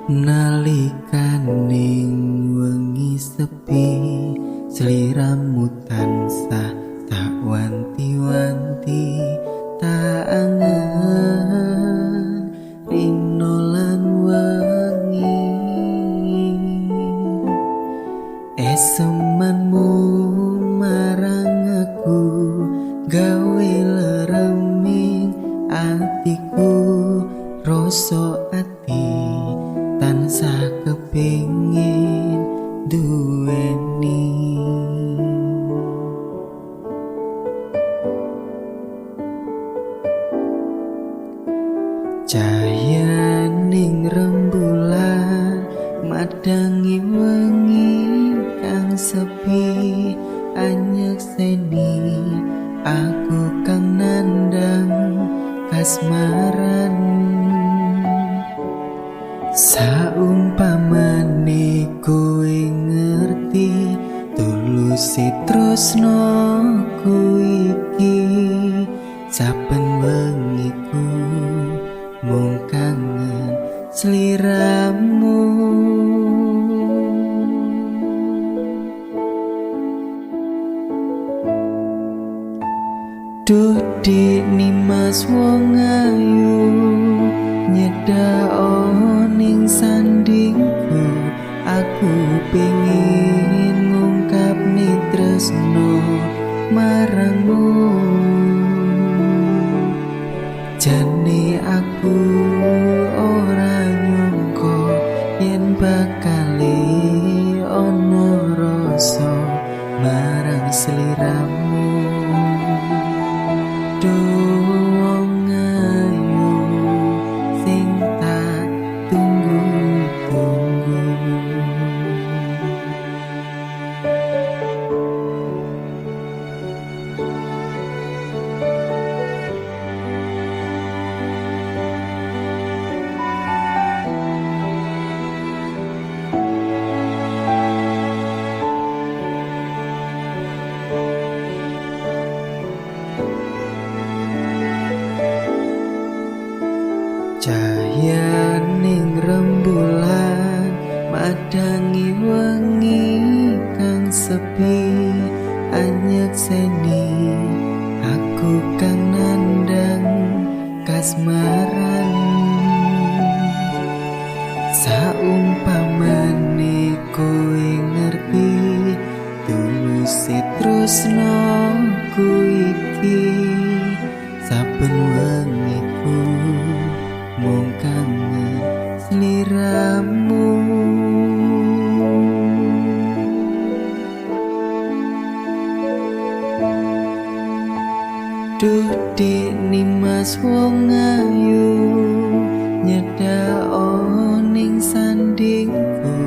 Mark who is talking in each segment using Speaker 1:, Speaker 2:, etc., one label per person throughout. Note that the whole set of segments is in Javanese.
Speaker 1: Nalikaning wengi sepi, sliramu tansah tak wanti-wanti, tak angen rino lan wengi. Esemanmu marang aku gawe lereming atiku, rasa ati tansah kepingin duweni. Cahayaning rembulan madangi wengi kang sepi, anyekseni aku kang nandang kasmaran. Saumpamane kowe ngerti tulus tresnoku iki, saben wengiku mung kangen sliramu. Duh Mas wong ayu nyedhak ning sandingku, aku pengin ngungkapne tresno marangmu. Jane aku ora nyangka yen bakale ana rasa marang sliramu. Wong ayu sing tak tunggu-tunggu. Cahayaning rembulan madangi wengi kang sepi, anyekseni aku kang nandang kasmaran. Saumpamane kowe ngerti tulus tresnoku iki, saben wengiku mung kangen sliramu. Duh Mas wong ayu nyedhak ning sandingku,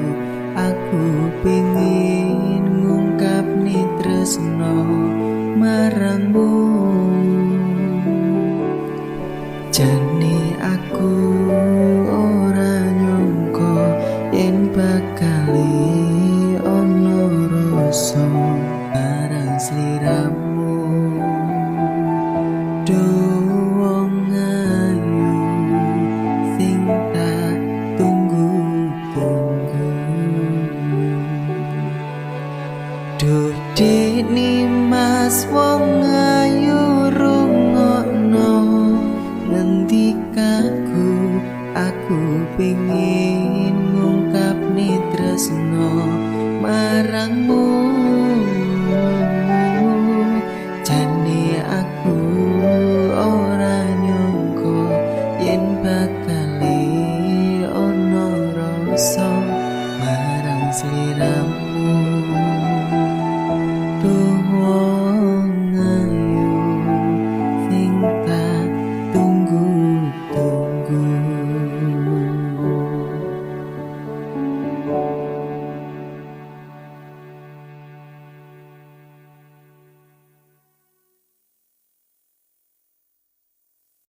Speaker 1: aku pengin ngungkapne tresno marangmu. Jane aku